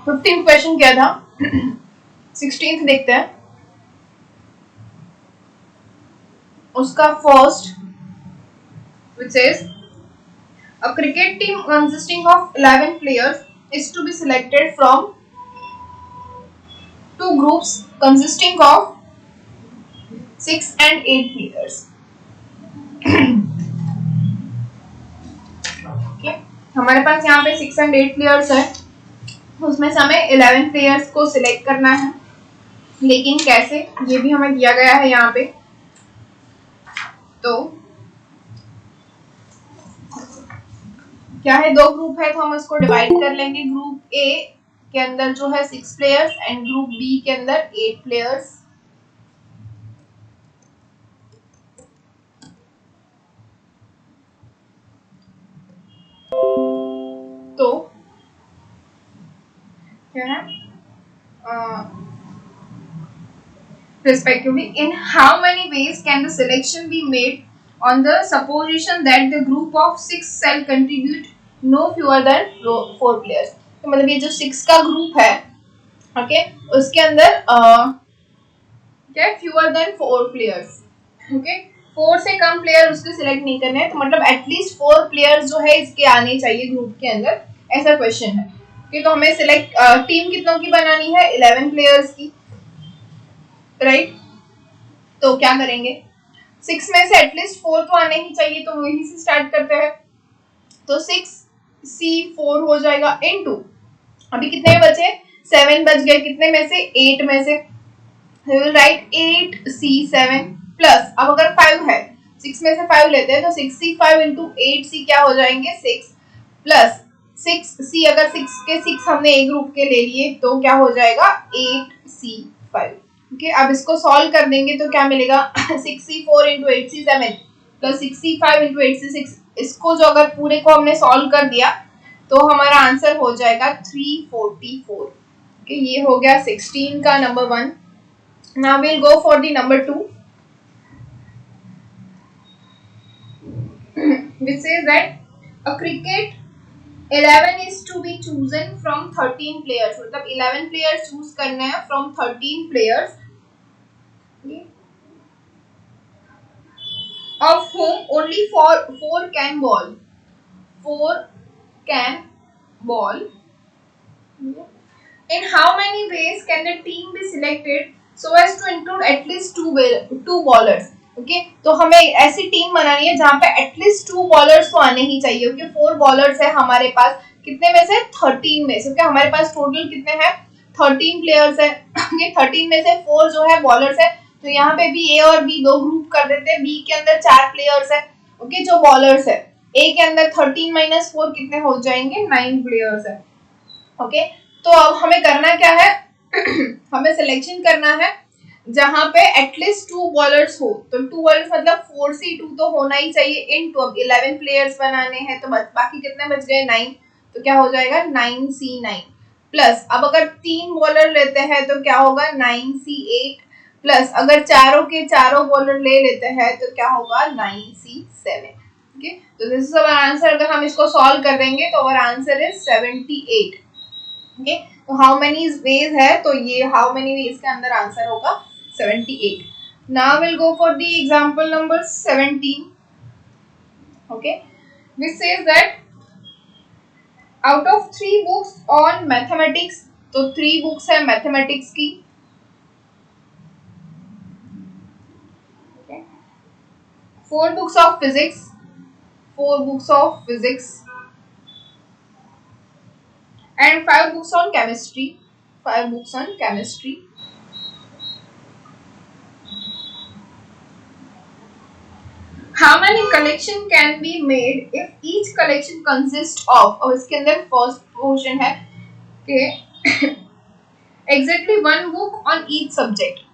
15th question क्या था? 16th देखते हैं। उसका first which says a cricket team consisting of 11 players is to be selected from two groups consisting of 6 and 8 players. Okay. हमारे पास यहाँ पे 6 and 8 प्लेयर्स है, उसमें से हमें 11 प्लेयर्स को सिलेक्ट करना है, लेकिन कैसे ये भी हमें दिया गया है यहाँ पे। तो क्या है, दो ग्रुप है तो हम उसको डिवाइड कर लेंगे। ग्रुप ए के अंदर जो है 6 प्लेयर्स एंड ग्रुप बी के अंदर 8 प्लेयर्स। तो क्या है, respectively, in how many ways can the selection be made on the supposition that the group of 6 shall contribute no fewer than 4 players। तो मतलब ये जो 6 का ग्रुप है, ओके, उसके अंदर क्या है, fewer than 4 players, ओके, 4 से कम प्लेयर उसके सिलेक्ट नहीं करने हैं। तो मतलब एटलीस्ट 4 प्लेयर्स जो है इसके आने चाहिए ग्रुप के अंदर, ऐसा क्वेश्चन है। ओके, तो हमें सिलेक्ट टीम कितनों की बनानी है, 11 प्लेयर्स की, राइट। तो क्या करेंगे, 6 में से एटलीस्ट 4 तो आने ही चाहिए, तो वहीं से स्टार्ट करते हैं। तो 6C4 हो जाएगा इनटू, अभी कितने बचे, 7 बच गए, कितने में से, 8 में से। we will write 8C7 plus, अब अगर 5 है, 6 में से 5 लेते हैं तो 6C5 इंटू 8C क्या हो जाएंगे, 6 प्लस 6C, अगर 6 के 6 हमने एक ग्रुप के ले लिए तो क्या हो जाएगा, 8C5। ओके, अब इसको सॉल्व कर देंगे तो क्या मिलेगा, 6C4 into 8C7 plus 6C5 into 8C6। इसको जो अगर पूरे को हमने सॉल्व कर दिया तो हमारा आंसर हो जाएगा 344। ओके, ये हो गया 16 का number 1। Now we'll go for the number 2, which says that a cricket 11 is to be chosen from 13 players। मतलब 11 players choose करने हैं from 13 players, of whom only 4 can bowl। 4 can bowl। In how many ways can the team be selected so as to include at least two bowlers। Okay, तो हमें ऐसी team बनानी है जहां पे एटलीस्ट 2 बॉलर्स तो आने ही चाहिए। ओके, 4 बॉलर्स है हमारे पास, कितने में से, 13 में से। ओके, हमारे पास टोटल कितने हैं, 13 प्लेयर्स है। ओके, 13 में से 4 जो है बॉलर्स है, तो यहाँ पे भी ए और बी दो ग्रुप कर देते हैं। बी के अंदर 4 प्लेयर्स है, ओके, जो बॉलर्स है। ए के अंदर 13 माइनस 4 कितने हो जाएंगे, 9 प्लेयर्स है। ओके, तो अब हमें करना क्या है, हमें सिलेक्शन करना है जहां पे एटलीस्ट 2 बॉलर्स हो। तो 2 बॉलर्स मतलब 4C2 तो होना ही चाहिए इन टू, अब 11 प्लेयर्स बनाने हैं तो बाकी कितने बच गए, 9। तो क्या हो जाएगा, 9C9 प्लस, अब अगर 3 बॉलर लेते हैं तो क्या होगा, 9C8 प्लस, अगर चारों के चारों बॉलर ले लेते हैं तो क्या होगा, 9C7। ओके, तो दिस इज आवर आंसर। अगर हम इसको सॉल्व कर देंगे तो आवर आंसर इज 78। ओके, तो हाउ मेनी वेज है, तो ये हाउ मेनी वेज के अंदर आंसर होगा 78। Now will go for the example number 17। Okay, which says that out of 3 books on mathematics, तो 3 बुक्स है मैथमेटिक्स की, 4 books of physics, 4 books of physics and 5 books on chemistry, 5 books on chemistry। How many collection can be made if each collection consists of, और इसके अंदर first portion है कि exactly 1 book on each subject,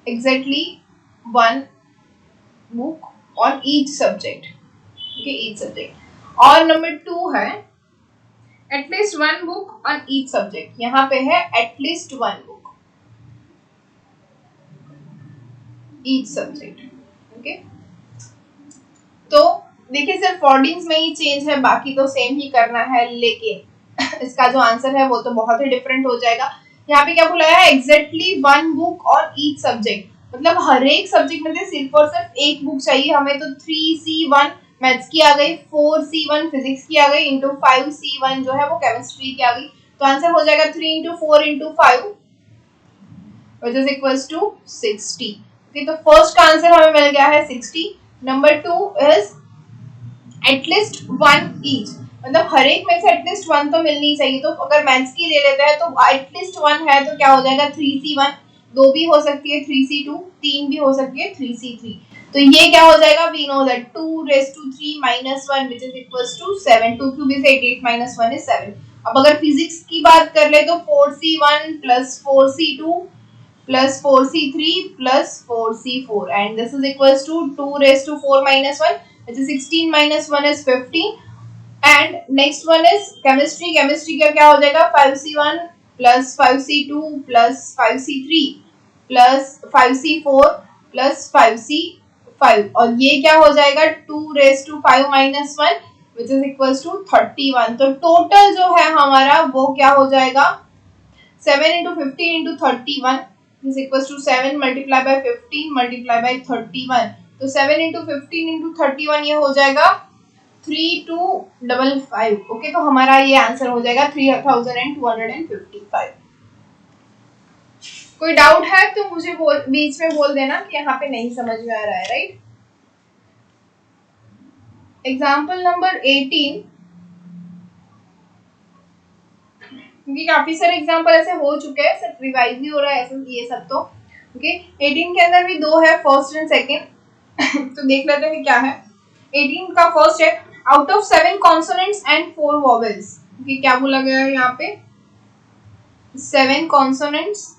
exactly 1 book on each subject। okay, each subject। और number 2 है at least 1 book on each subject, यहाँ पे है at least 1 book each subject। okay, तो देखिए सिर्फ वर्डिंग्स में ही चेंज है, बाकी तो सेम ही करना है, लेकिन इसका जो आंसर है वो तो बहुत ही डिफरेंट हो जाएगा। यहाँ पे क्या बोला है, एग्जैक्टली वन बुक और ईच सब्जेक्ट, मतलब हर एक सब्जेक्ट में से सिर्फ और सिर्फ एक बुक चाहिए हमें, तो 3C1 मैथ्स की आ गई, 4C1 फिजिक्स की आ गई, इंटू 5C1 जो है वो केमिस्ट्री की आ गई। तो आंसर हो जाएगा 3 into 4 into 5 which is equals to 60। okay, तो फर्स्ट का आंसर हमें मिल गया है 60। Number 2 is at least one each, मतलब हर एक में से एटलीस्ट वन तो मिलनी चाहिए। तो अगर मैथ्स की ले लेते हैं तो एटलीस्ट वन है तो क्या हो जाएगा 3C1, दो भी हो सकती है 3C2, तीन भी हो सकती है 3C3। तो ये क्या हो जाएगा, we know that 2 raised to 3 minus 1 which is equals to 7, 2 cube is 8, 8 minus 1 is 7। अब अगर फिजिक्स की बात कर ले तो 4C1 plus 4C2 plus 4C3 plus 4C4 and this is equals to 2 raised to 4 minus 1 which is 16 minus 1 is 15। and next one is chemistry, chemistry का क्या हो जाएगा 5C1 plus 5C2 plus 5C3 plus 5C4 plus 5C5 और ये क्या हो जाएगा 2 raised to 5 minus 1 which is equals to 31। तो टोटल जो है हमारा वो क्या हो जाएगा 7 into 15 into 31 is equals to 7 multiply by 15 multiply by 31। तो 7 into 15 into 31 ये हो जाएगा 3255। ओके, तो हमारा ये आंसर हो जाएगा 3255। कोई डाउट है तो मुझे बीच में बोल देना कि यहाँ पे नहीं समझ में आ रहा है, राइट। एग्जाम्पल नंबर 18, क्योंकि काफी सारे एग्जाम्पल ऐसे हो चुके हैं, सिर्फ रिवाइज ही हो रहा है ऐसे ये सब। तो ओके 18 के अंदर भी दो है, फर्स्ट एंड सेकंड। तो देख लेते हैं क्या है। 18 का फर्स्ट है out of 7 consonants and 4 vowels. क्या बोला गया है यहाँ पे 7 consonants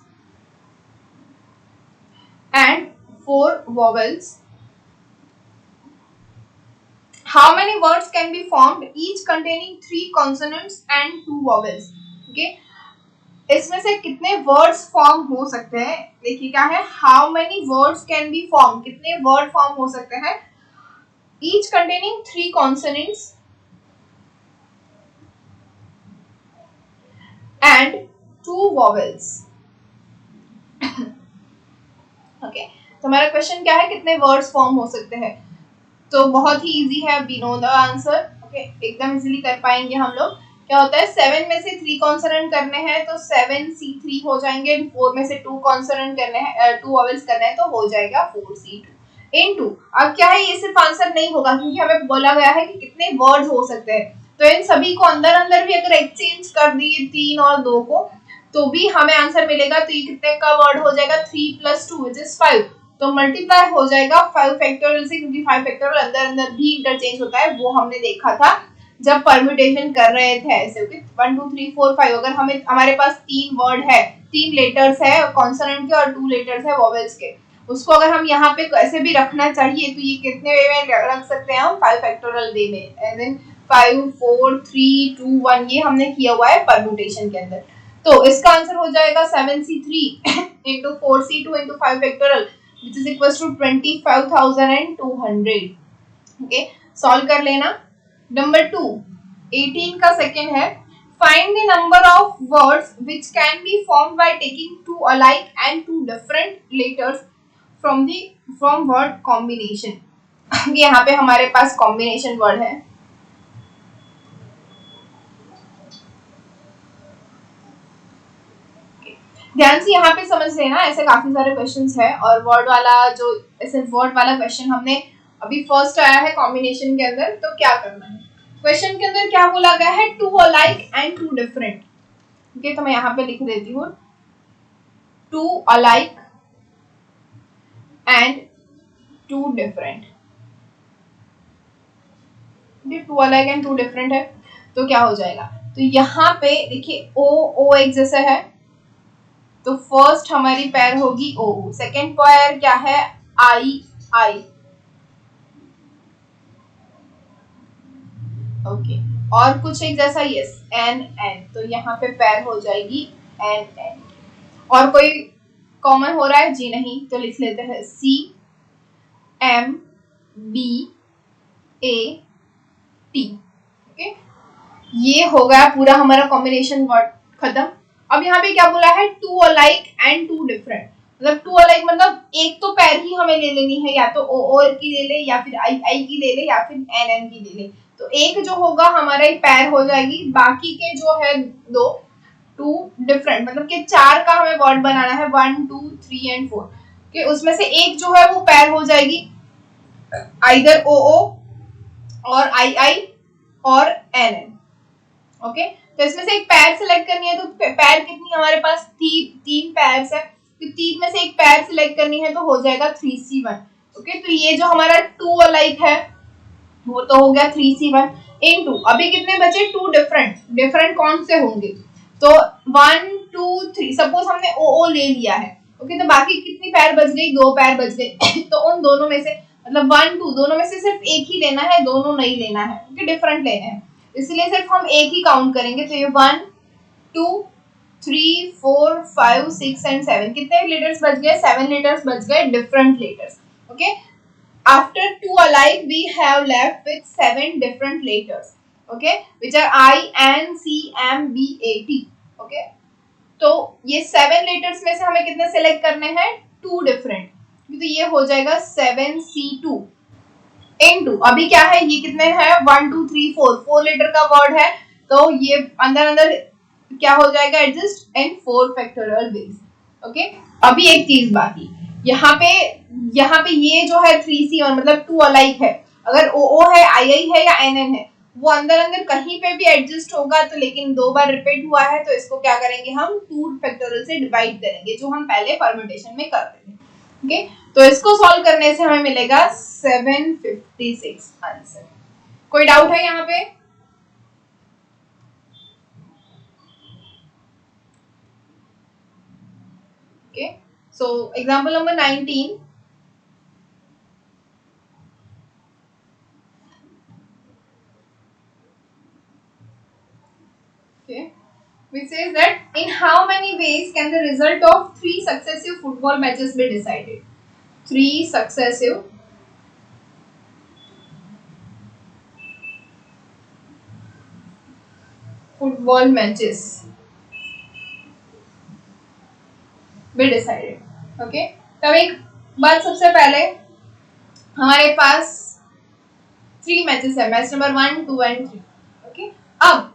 and 4 vowels, how many words can be formed each containing 3 consonants and 2 vowels। Okay, इसमें से कितने वर्ड्स फॉर्म हो सकते हैं। देखिए क्या है, how many words can be form, कितने वर्ड फॉर्म हो सकते हैं each containing 3 consonants and 2 vowels. Okay, तो हमारा क्वेश्चन क्या है, कितने वर्ड्स फॉर्म हो सकते हैं। तो बहुत ही इजी है, we know the answer. Okay, एकदम इजीली कर पाएंगे हम लोग। क्या होता है 7 में से 3 कॉन्सोनेंट करने हैं तो 7C3 हो जाएंगे, 4 में से 2 कॉन्सोनेंट करने हैं 2 वॉवेल्स करना है तो हो जाएगा 4C2 इनटू। अब क्या है, ये सिर्फ आंसर नहीं होगा क्योंकि हमें बोला गया है कि कितने वर्ड्स हो सकते हैं। तो इन सभी को अंदर अंदर भी अगर एक्सचेंज कर दिए 3 और 2 को तो भी हमें आंसर मिलेगा। तो ये कितने का वर्ड हो जाएगा 3 + 2 which is 5। तो मल्टीप्लाई हो जाएगा 5 फैक्टोरियल से, क्योंकि 5 फैक्टोरियल अंदर अंदर भी इंटरचेंज होता है, वो हमने देखा था जब परम्यूटेशन कर रहे थे ऐसे। ओके 1 2 3 4 5 अगर हमें हमारे पास 3 वर्ड है, 3 लेटर्स है कॉन्सोनेंट के और 2 लेटर्स है वोवेल्स के, उसको अगर हम यहाँ पे ऐसे भी रखना चाहिए तो ये कितने वे में रख सकते हैं हम 5 फैक्टोरियल वे में, एंड देन 5 4 3 2 1 ये हमने किया हुआ है परम्यूटेशन के अंदर। तो इसका आंसर हो जाएगा 7C3 into 4C2 into 5 factorial which is equals to 25,200। Okay, solve कर लेना। नंबर 2 18 का सेकंड है find the number of words which can be formed by taking 2 alike and 2 different letters from word combination। यहाँ पे हमारे पास combination word है। ध्यान से यहाँ पे समझ लेना, ऐसे काफी सारे क्वेश्चंस है और वर्ड वाला जो ऐसे वर्ड वाला क्वेश्चन हमने अभी फर्स्ट आया है कॉम्बिनेशन के अंदर। तो क्या करना है, क्वेश्चन के अंदर क्या बोला गया है 2 alike and 2 different। ओके, तो मैं यहाँ पे लिख देती हूँ 2 alike and 2 different। 2 alike and 2 different है तो क्या हो जाएगा, तो यहाँ पे देखिए ओ एक जैसा है तो फर्स्ट हमारी पैर होगी ओ, सेकेंड पैर क्या है आई। ओके, और कुछ एक जैसा यस एन, तो यहाँ पे पैर हो जाएगी एन। और कोई कॉमन हो रहा है जी नहीं, तो लिख लेते हैं C M B A T। Okay, ये हो गया पूरा हमारा कॉम्बिनेशन वर्ड खत्म। अब यहाँ पे क्या बोला है, two alike and two different. मतलब टू अलाइक मतलब एक तो पैर ही हमें ले लेनी है, या तो ओ की ले ले, या फिर आई की ले ले, या फिर एन की ले ले। तो एक जो होगा हमारा एक पैर हो जाएगी, बाकी के जो है दो टू डिफरेंट, मतलब कि चार का हमें वर्ड बनाना है, 1 2 3 एंड 4 कि उसमें से एक जो है वो पैर हो जाएगी आइदर ओ और आई और एन। ओके, तो इसमें से एक पैर सिलेक्ट करनी है, तो पैर कितनी हमारे पास तीन पैर है, तो तीन में से एक पैर सिलेक्ट करनी है, तो हो जाएगा 3C1। ओके, तो ये जो हमारा टू अलाइक है वो तो हो गया 3C1 इनटू, अभी कितने बचे, टू डिफरेंट कौन से होंगे, तो 1 2 3, सपोज हमने ओ ले लिया है। ओके, तो बाकी कितनी पैर बच गई, दो पैर बच गई तो उन दोनों में से मतलब 1 2 दोनों में से सिर्फ एक ही लेना है, दोनों नहीं लेना है, क्योंकि डिफरेंट लेने हैं, इसलिए सिर्फ हम एक ही काउंट करेंगे। तो ये 1 2 3 4 5 6 एंड 7, कितने लेटर्स बच गए, 7 लेटर्स बच गए, different letters. Okay, after two alike we have left with 7 different letters, okay, which are I N C M B A T। okay, तो ये 7 लेटर्स में से हमें कितने सेलेक्ट करने हैं, टू डिफरेंट, तो ये हो जाएगा 7C2 इनटू, अभी क्या है, ये कितने हैं 1 2 3 4 लेटर का वर्ड है, तो ये अंदर क्या हो जाएगा, adjust in 4 factorial base. Okay, अभी एक चीज बाकी, यहाँ पे ये जो है 3C1 मतलब टू अलाइक है, अगर ओ है, आई है या एन है, वो अंदर कहीं पे भी एडजस्ट होगा, तो लेकिन दो बार रिपीट हुआ है, तो इसको क्या करेंगे, हम 2 फैक्टोरियल से डिवाइड करेंगे, जो हम पहले परम्यूटेशन में करते थे। ओके, तो इसको सॉल्व करने से हमें मिलेगा 756 आंसर। कोई डाउट है यहाँ पे? Okay, so example number 19, okay, which says that in how many ways can the result of 3 successive football matches be decided? 3 successive football matches be decided। okay, तब एक बात, सबसे पहले हमारे पास 3 मैचेस है, मैच नंबर 1 2 एंड 3। ओके, अब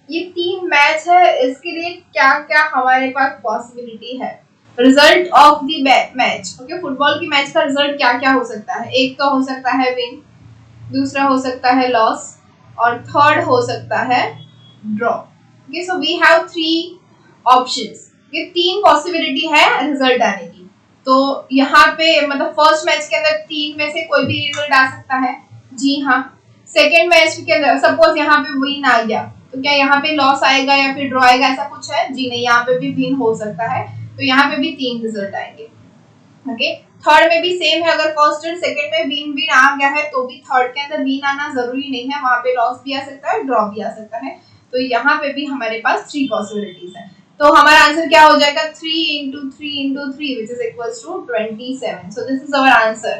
ये 3 match है, इसके लिए क्या क्या हमारे पास पॉसिबिलिटी है, result of the match. Okay, football की मैच का रिजल्ट क्या क्या हो सकता है, एक तो हो सकता है विन, दूसरा हो सकता है लॉस, और थर्ड हो सकता है draw. Okay, so we have 3 options, ये 3 पॉसिबिलिटी है रिजल्ट आने की। तो यहाँ पे मतलब फर्स्ट मैच के अंदर 3 में से कोई भी रिजल्ट आ सकता है, जी हाँ। सेकेंड मैच के अंदर सपोज यहाँ पे विन आ गया, तो क्या यहाँ पे लॉस आएगा या फिर ड्रॉ आएगा, ऐसा कुछ है, जी नहीं, यहाँ पे भी विन हो सकता है, तो यहाँ पे भी 3 रिजल्ट आएंगे। ओके, थर्ड में भी सेम है, अगर फर्स्ट और सेकंड में विन आ गया है, तो भी थर्ड के अंदर विन आना जरूरी नहीं है, वहां पे लॉस भी आ सकता है, ड्रॉ भी आ सकता है, तो यहाँ पे भी हमारे पास 3 पॉसिबिलिटीज है। तो हमारा आंसर क्या हो जाएगा, 3 into 3 into 3 which is equals to 27। so this is our answer।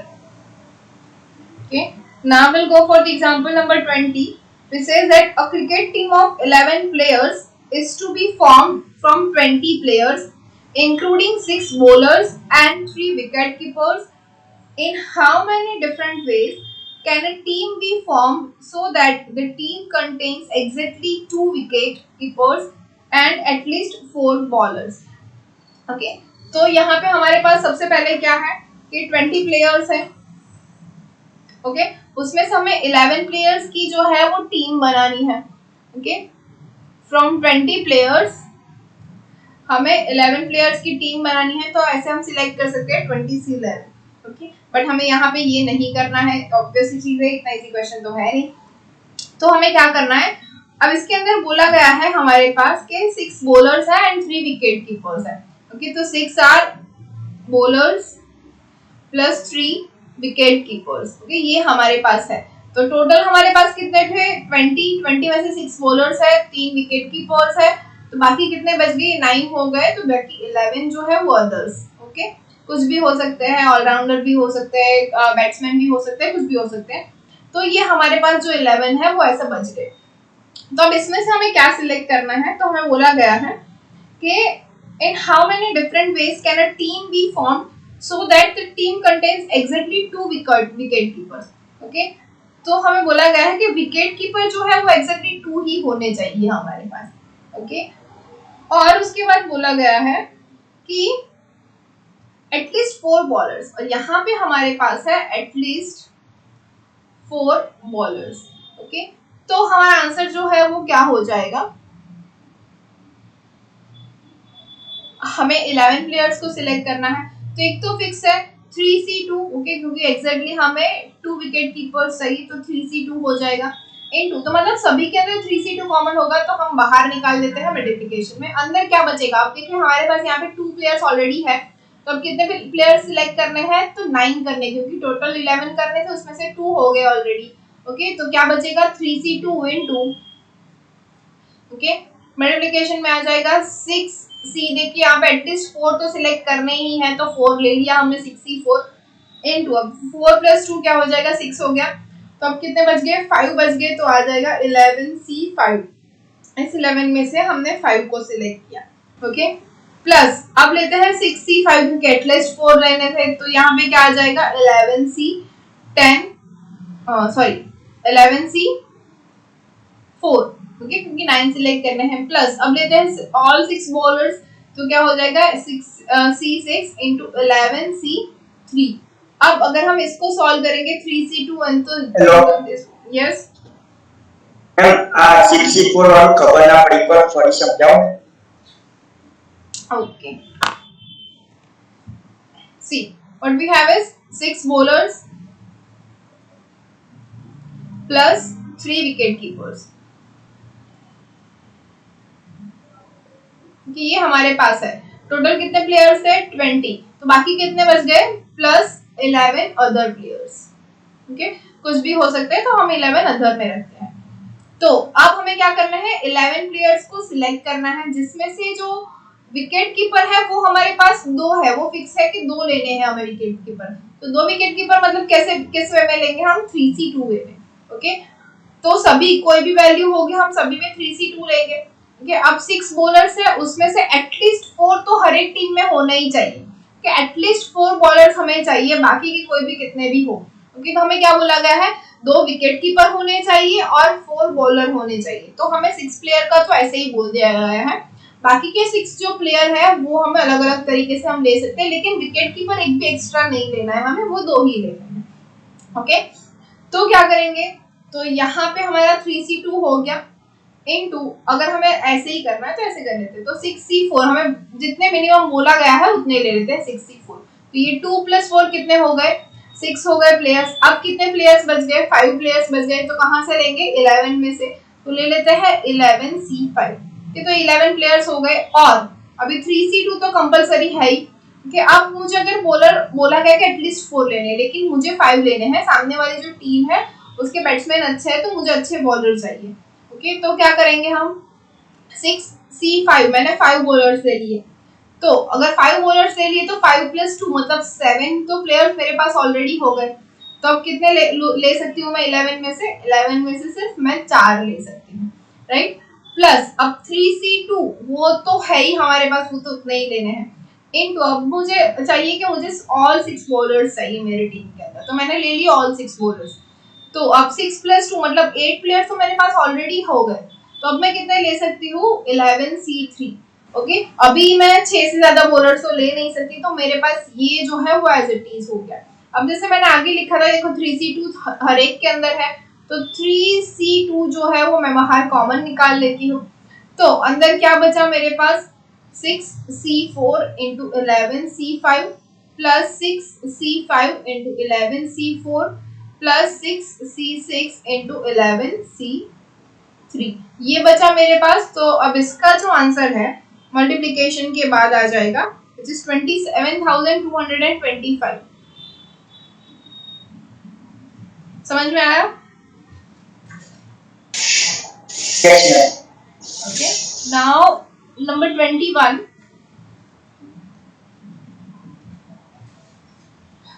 okay, now we'll go for the example number 20, which says that a cricket team of 11 players is to be formed from 20 players including 6 bowlers and 3 wicket keepers। in how many different ways can a team be formed so that the team contains exactly 2 wicket keepers and at least 4 bowlers? Okay, तो यहाँ पे हमारे पास सबसे पहले क्या है कि 20 players है। ओके, उसमें से हमें 11 प्लेयर्स की जो है वो टीम बनानी है। ओके, फ्रॉम 20 प्लेयर्स हमें 11 प्लेयर्स की टीम बनानी है, तो ऐसे हम सिलेक्ट कर सकते हैं 20C11। ओके, बट हमें यहाँ पे ये नहीं करना है, ऑब्वियसली चीज है, इतना इजी क्वेश्चन तो है नहीं। तो हमें क्या करना है, अब इसके अंदर बोला गया है हमारे पास के 6 बॉलर्स है एंड 3 विकेट कीपर्स है। ओके, तो 6 are bowlers plus 3 wicket keepers. Okay, ये हमारे पास है, तो टोटल हमारे पास कितने थे, 20 में से 6 बॉलर्स है, 3 विकेट कीपर्स है, तो बाकी कितने बच गए, 9 हो गए, तो बाकी 11 जो है वो अदर्स। ओके, कुछ भी हो सकते हैं, ऑलराउंडर भी हो सकते हैं, बैट्समैन भी हो सकते हैं, कुछ भी हो सकते हैं। तो ये हमारे पास जो 11 है वो ऐसे बच गए। तो अब इसमें से हमें क्या सिलेक्ट करना है, तो हमें बोला गया है कि in how many different ways can a team be formed so that the team contains exactly 2 wicket keepers। Okay, तो हमें बोला गया है कि विकेट कीपर जो है वो एक्जेक्टली 2 ही होने चाहिए हमारे पास। ओके, और उसके बाद बोला गया है कि एटलीस्ट 4 बॉलर्स, और यहाँ पे हमारे पास है एटलीस्ट 4 बॉलर्स। ओके, तो हमारा आंसर जो है वो क्या हो जाएगा, हमें 11 प्लेयर्स को सिलेक्ट करना है। तो एक तो फिक्स है 3C2, ओके, क्योंकि एग्जैक्टली हमें 2 विकेट कीपर्स चाहिए, तो 3C2 हो जाएगा इनटू, तो मतलब सभी के अंदर 3C2 कॉमन होगा, तो हम बाहर निकाल देते हैं मल्टीप्लिकेशन में। अंदर क्या बचेगा, आप देखिए हमारे पास यहाँ पे 2 प्लेयर्स ऑलरेडी है, तो अब कितने प्लेयर्स सिलेक्ट करने हैं, तो 9 करने, क्योंकि टोटल 11 करने थे, उसमें से 2 हो गए ऑलरेडी। ओके, तो क्या बचेगा 3C2 इनटू, ओके, मल्टीप्लिकेशन में आ जाएगा 6C, देखिए यहाँ पे एटलीस्ट 4 तो सिलेक्ट करने ही है, तो 4 ले लिया हमने, 6C4 इनटू, अब 4 + 2 क्या हो जाएगा, 6 हो गया, तो अब कितने बच गए, 5 बच गए, तो आ जाएगा 11C5। इस 11 में से हमने 5 को सिलेक्ट किया। ओके, प्लस अब लेते हैं 6C5 क्योंकि एटलीस्ट 4 लेने थे, तो यहाँ पे क्या आ जाएगा 11C10, सॉरी 11C4, ओके, क्योंकि 9 सिलेक्ट करने हैं। प्लस अब लेते हैं ऑल 6 बॉलर्स, तो क्या हो जाएगा 6C6 इनटू 11C3। अब अगर हम इसको सॉल्व करेंगे 3C2 तो यस मैम 6C4 और खबर ना पड़ी पर फरी समझाओ। Okay, see what we have is 6 bowlers plus 3 wicket keepers, कि ये हमारे पास है। टोटल कितने प्लेयर्स है 20, तो बाकी कितने बच गए प्लस 11 अदर प्लेयर्स। ओके, कुछ भी हो सकता है, तो हम 11 अदर में रखते हैं। तो अब हमें क्या करना है, 11 प्लेयर्स को सिलेक्ट करना है, जिसमें से जो विकेट कीपर है वो हमारे पास 2 है, वो फिक्स है कि 2 लेने हैं हमें विकेट कीपर। तो 2 विकेट कीपर मतलब कैसे, किस वे में लेंगे हम, 3C2 वे में। ओके, तो सभी कोई भी वैल्यू होगी हम सभी में 3C2 लेंगे। ओके, अब 6 बॉलर्स है, उसमें से एटलीस्ट 4 तो हर एक टीम में होना ही चाहिए, कि एटलीस्ट 4 बॉलर्स हमें चाहिए, बाकी के कोई भी कितने भी हो। ओके, तो हमें क्या बोला गया है, 2 विकेट कीपर होने चाहिए और 4 बॉलर होने चाहिए, तो हमें 6 प्लेयर का तो ऐसे ही बोल दिया गया है। बाकी के 6 जो प्लेयर है वो हमें अलग अलग तरीके से हम ले सकते हैं, लेकिन विकेट कीपर एक भी एक्स्ट्रा नहीं लेना है हमें, वो 2 ही लेने हैं। ओके, तो क्या करेंगे, तो यहाँ पे हमारा 3C2 हो गया इनटू, अगर हमें ऐसे ही करना है तो ऐसे कर लेते हैं, तो 6C4 हमें जितने मिनिमम बोला गया है उतने ले लेते हैं 6C4। तो ये 2 + 4 कितने हो गए, 6 हो गए प्लेयर्स। अब कितने प्लेयर्स बच गए, 5 प्लेयर्स बच गए, तो कहाँ से लेंगे 11 में से, तो ले लेते हैं 11C5। तो 11 प्लेयर्स हो गए, और अभी 3C2 तो कंपलसरी है ही, कि अब मुझे अगर बॉलर बोला गया कि एटलीस्ट 4 लेने, लेकिन मुझे 5 लेने हैं, सामने वाली जो टीम है उसके बैट्समैन अच्छे हैं, तो मुझे अच्छे बॉलर चाहिए। ओके, तो क्या करेंगे हम, 6C5 मैंने 5 बॉलर्स ले लिए, तो अगर 5 बॉलर्स ले लिए तो 5 + 2 मतलब 7 तो प्लेयर्स मेरे पास ऑलरेडी हो गए। तो अब कितने ले सकती हूँ मैं 11 में से, 11 में से सिर्फ मैं 4 ले सकती हूँ, राइट। प्लस अब 3C2 वो तो है ही हमारे पास, वो तो उतने ही लेने हैं, इनटू अब मुझे चाहिए कि मुझे ऑल 6 बॉलर्स चाहिए मेरी टीम के अंदर, तो मैंने ले लिया ऑल 6 बॉलर्स। तो अब 6 + 2 मतलब 8 प्लेयर्स तो मेरे पास ऑलरेडी हो गए, तो अब मैं कितने ले सकती हूँ 11C3। ओके, अभी मैं 6 से ज्यादा बॉलर्स तो ले नहीं सकती, तो मेरे पास ये जो है वो एज इट इज हो गया। अब जैसे मैंने आगे लिखा था, देखो 3C2 हर एक के अंदर है, तो 3C2 जो है वो मैं बाहर कॉमन निकाल लेती हूँ, तो अंदर क्या बचा मेरे पास 6C4 × 11C5 plus 6C5 × 11C4 plus 6C6 × 11C3, ये बचा मेरे पास। तो अब इसका जो आंसर है मल्टीप्लिकेशन के बाद आ जाएगा, which is 27,225। समझ में आया? Okay, now number 21,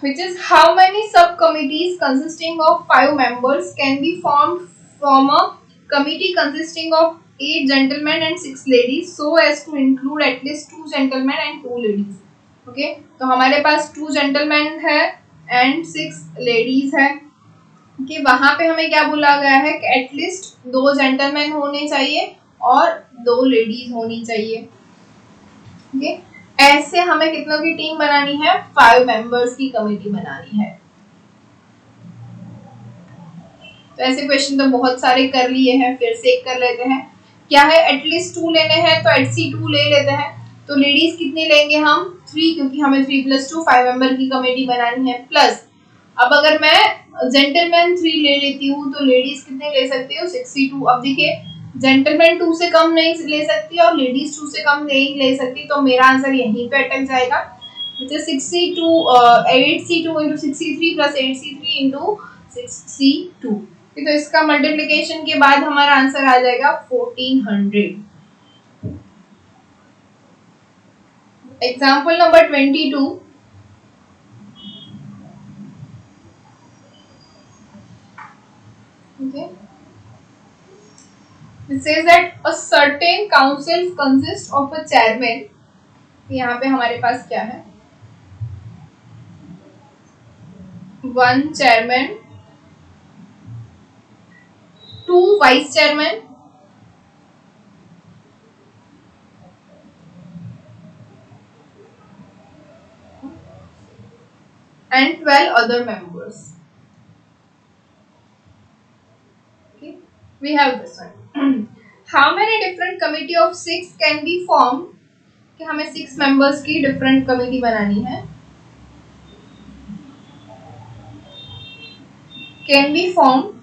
which is how many subcommittees consisting of 5 members can be formed from a committee consisting of 8 gentlemen and 6 ladies so as to include at least 2 gentlemen and 2 ladies. Okay, तो हमारे पास 2 gentlemen है and 6 ladies है कि वहां पे हमें क्या बोला गया है कि एटलीस्ट 2 जेंटलमैन होने चाहिए और 2 लेडीज होनी चाहिए. ओके, ऐसे हमें कितनों की टीम बनानी है? 5 मेंबर्स की कमेटी बनानी है. तो ऐसे क्वेश्चन तो बहुत सारे कर लिए हैं, फिर से एक कर लेते हैं. क्या है? एटलीस्ट 2 लेने हैं तो HC2 ले लेते हैं. तो लेडीज कितनी लेंगे हम? 3, क्योंकि हमें 3+2 5 मेंबर की कमेटी बनानी है. प्लस अब अगर मैं जेंटलमैन 3 ले लेती हूँ तो लेडीज कितने ले सकती हूँ? 62. अब देखिए जेंटलमैन 2 से कम नहीं ले सकती और लेडीज 2 से कम नहीं ले सकती, तो मेरा आंसर यहीं पे अटक जाएगा. which is 62 8C2 into 63 plus 8C3 into 62. तो इसका मल्टीप्लिकेशन के बाद हमारा आंसर आ जाएगा 1400. Example number 22. Okay. It says that a certain council consists of a chairman. यहाँ पे हमारे पास क्या है? 1 chairman, 2 vice chairman, and 12 other members. Okay, we have this one. How many different committee of 6 can be formed? कि हमें 6 members की different committee बनानी है. Can be formed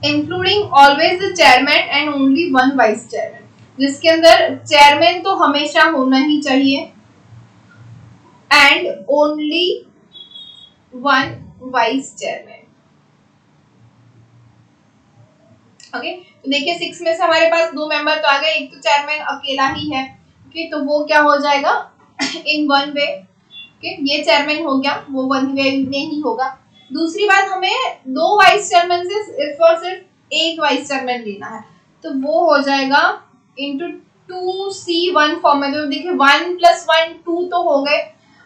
including always the chairman and only 1 vice chairman. जिसके अंदर chairman तो हमेशा होना ही चाहिए and only 1 vice chairman. Okay, तो देखिए 6 में से हमारे पास 2 मेंबर तो आ गए, एक तो चेयरमैन अकेला ही है. ओके, तो वो क्या हो जाएगा? इन 1 वे. ओके, ये चेयरमैन हो गया, वो 1 वे में ही होगा. दूसरी बात, हमें 2 वाइस चेयरमैन से सिर्फ और सिर्फ एक वाइस चेयरमैन लेना है, तो वो हो जाएगा इंटू 2C1 फॉर्म में. तो देखिए 1 + 1 2 तो हो गए.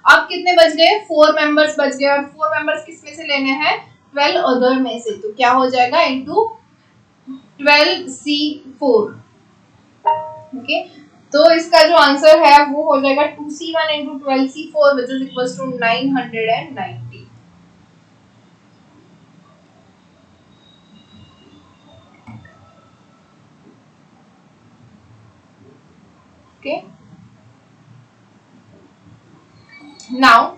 अब कितने बच गए? 4 मेंबर्स बच गए. और 4 मेंबर्स किस में से लेने हैं? 12 अदर में से. तो क्या हो जाएगा? Into 12C4. ओके, तो इसका जो आंसर है वो हो जाएगा 2C1 into 12C4 which is equals to 990. Okay, now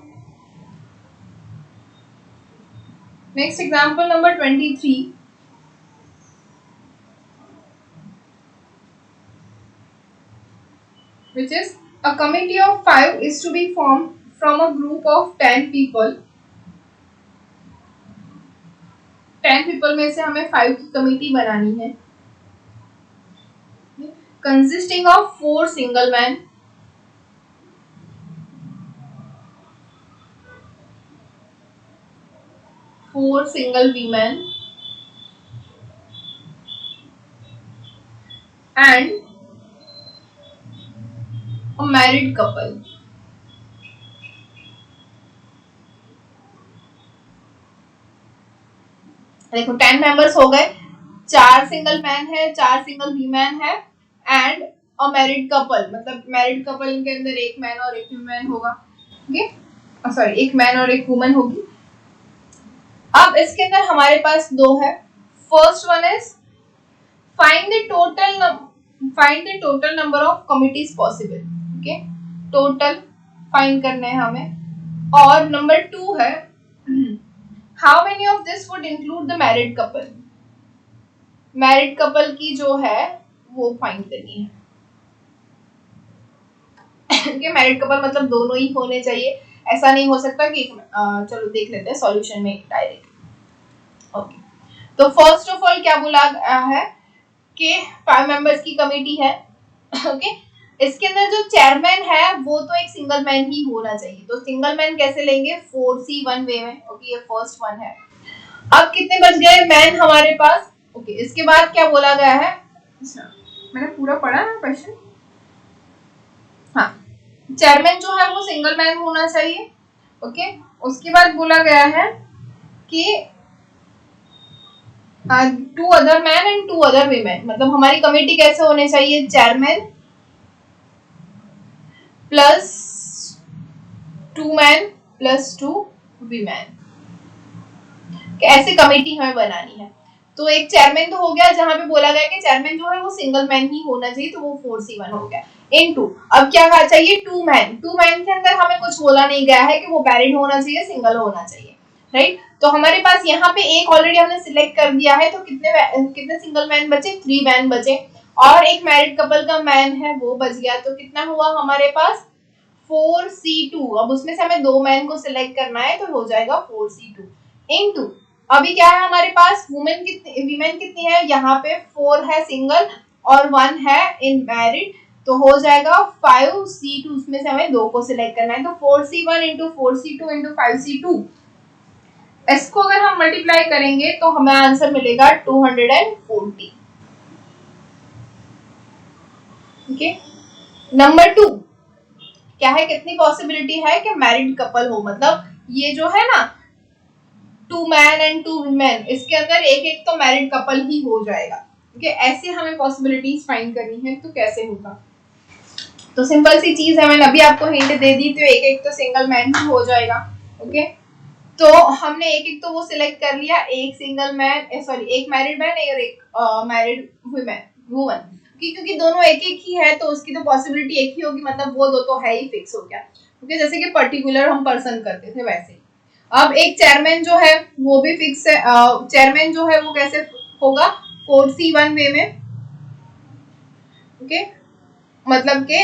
next example number 23. which is a committee of 5 is to be formed from a group of 10 people. 10 people में से हमें 5 की कमेटी बनानी है, consisting of 4 single men, 4 single women and a married couple. देखो 10 members हो गए, 4 single man है, 4 सिंगल वीमेन है एंड अ मैरिड कपल. मतलब मैरिड कपल के अंदर एक मैन और एक वुमन होगा. ओके, सॉरी, एक मैन और एक वुमन होगी. अब इसके अंदर हमारे पास 2 है. First one is find the total number of committees possible. Okay, total find करने हैं हमें. और नंबर 2 है how many of this would include the married couple. Married couple की जो है वो फाइंड करनी है. okay, मैरिड कपल मतलब दोनों ही होने चाहिए, ऐसा नहीं हो सकता कि चलो देख लेते हैं सॉल्यूशन में डायरेक्ट. ओके, तो फर्स्ट ऑफ ऑल क्या बोला है कि 5 मेंबर्स की कमेटी है. ओके, इसके अंदर जो चेयरमैन है वो तो एक सिंगल मैन ही होना चाहिए, तो सिंगल मैन कैसे लेंगे 4C1 वे में। ओके, ये फर्स्ट वन है। अब कितने बच गए मैन हमारे पास। ओके, इसके बाद क्या बोला गया है, अच्छा मैंने पूरा पढ़ा ना क्वेश्चन। हाँ, चेयरमैन जो है वो सिंगल मैन होना चाहिए। ओके, उसके बाद बोला गया है कि 2 other man and 2 other women, मतलब हमारी कमेटी कैसे होने चाहिए, chairman plus 2 man plus 2 women, ऐसे कमेटी हमें बनानी है। तो एक चेयरमैन तो हो गया, जहां पे बोला गया कि चेयरमैन जो है वो सिंगल मैन ही होना चाहिए, तो वो 4C1 हो गया। इनटू अब क्या कहा चाहिए 2 मैन, 2 मैन के अंदर हमें कुछ बोला नहीं गया है कि वो मैरिड होना चाहिए सिंगल होना चाहिए, राइट। तो हमारे पास यहाँ पे एक ऑलरेडी हमने सिलेक्ट कर दिया है, तो कितने सिंगल मैन बचे, 3 मैन बचे, और एक मैरिड कपल का मैन है वो बच गया। तो कितना हुआ हमारे पास 4C2। अब उसमें से हमें 2 मैन को सिलेक्ट करना है, तो हो जाएगा 4C2 इनटू अभी क्या है हमारे पास वीमेन कितनी है, यहाँ पे 4 है सिंगल और 1 है इन मैरिड, तो हो जाएगा 5C2। उसमें से हमें 2 को सिलेक्ट करना है, तो 4C1 into 4C2 into 5C2, इसको अगर हम मल्टीप्लाई करेंगे तो हमें आंसर मिलेगा 240। ओके, नंबर 2 क्या है, कितनी पॉसिबिलिटी है कि मैरिड कपल हो, मतलब ये जो है ना 2 मैन एंड 2 वीमेन, इसके अंदर एक एक तो मैरिड कपल ही हो जाएगा। ओके, ऐसे हमें पॉसिबिलिटीज फाइंड करनी है, तो कैसे होगा, तो सिंपल सी चीज है, मैंने अभी आपको हिंट दे दी, तो एक एक तो सिंगल मैन ही हो जाएगा। ओके, तो हमने एक एक तो वो सिलेक्ट कर लिया, एक सिंगल मैन सॉरी एक मैरिड मैन और एक मैरिड वुमन, क्योंकि दोनों एक एक ही है, तो उसकी तो पॉसिबिलिटी एक ही होगी, मतलब वो दो तो है ही, फिक्स हो गया। ओके, जैसे कि पर्टिकुलर हम पर्सन करते थे वैसे ही। अब एक चेयरमैन जो है वो भी फिक्स है, चेयरमैन जो है वो कैसे होगा 4C1 वे में। ओके, मतलब के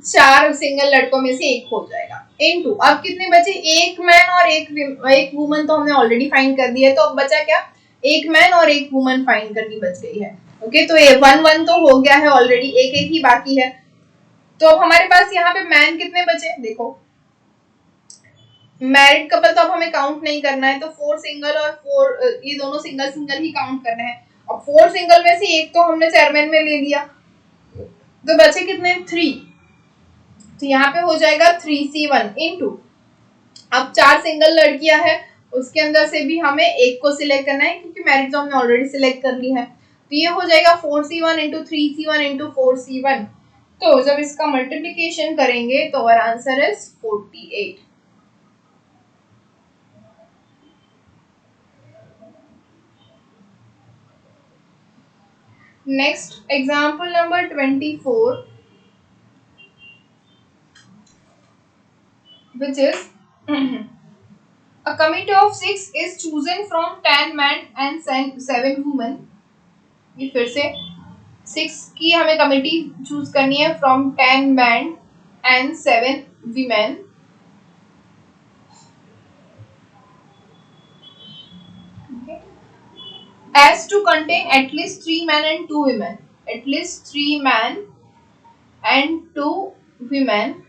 4 सिंगल लड़कों में से एक हो जाएगा इनटू अब कितने बचे, एक मैन और एक वुमन, तो हमने ऑलरेडी फाइंड कर दिया है, तो अब बचा क्या, एक मैन और एक वुमन फाइंड करनी बच गई है। ओके, तो ये 1-1 तो हो गया है ऑलरेडी, एक एक ही बाकी है। तो अब हमारे पास यहाँ पे मैन कितने बचे, देखो मैरिड कपल तो अब हमें काउंट नहीं करना है, तो 4 सिंगल और 4 ये दोनों सिंगल सिंगल ही काउंट करने हैं। अब 4 सिंगल में से एक तो हमने चेयरमैन में ले लिया, तो बचे कितने 3, तो यहाँ पे हो जाएगा 3C1 इनटू अब 4 सिंगल लड़कियां हैं, उसके अंदर से भी हमें एक को सिलेक्ट करना है, क्योंकि मैरिड तो हमने ऑलरेडी सिलेक्ट कर ली है, तो ये हो जाएगा 4C1 into 3C1 into 4C1। तो जब इसका मल्टीप्लीकेशन करेंगे तो our answer is 48। Next example number 24, which is a committee of 6 is chosen from 10 men and 7 women। ये फिर से 6 की हमें कमिटी चूज करनी है from 10 men and 7 women। Okay. As to contain at least 3 men and 2 women, at least 3 men and 2 women।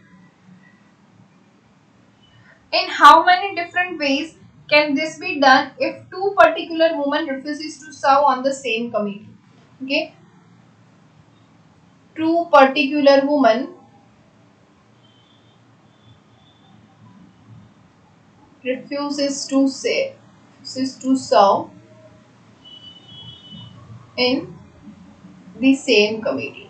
In how many different ways can this be done if 2 particular women refuses to serve on the same committee? Okay, 2 particular women refuses to serve in the same committee।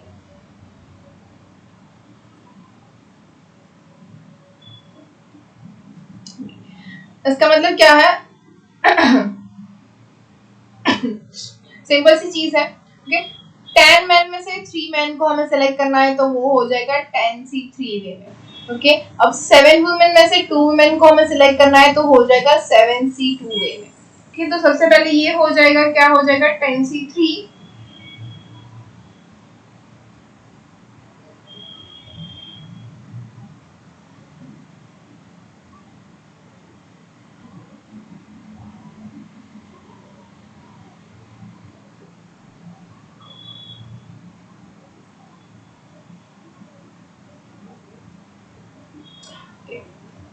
इसका मतलब क्या है, simple सी चीज है। Okay, 10 man में से 3 man को हमें सेलेक्ट करना है, तो वो हो जाएगा 10C3 वे में। ओके, अब 7 वुमेन में से 2 वुमेन को हमें सिलेक्ट करना है, तो हो जाएगा 7C2 वे में। ओके, तो सबसे पहले ये हो जाएगा, क्या हो जाएगा 10C3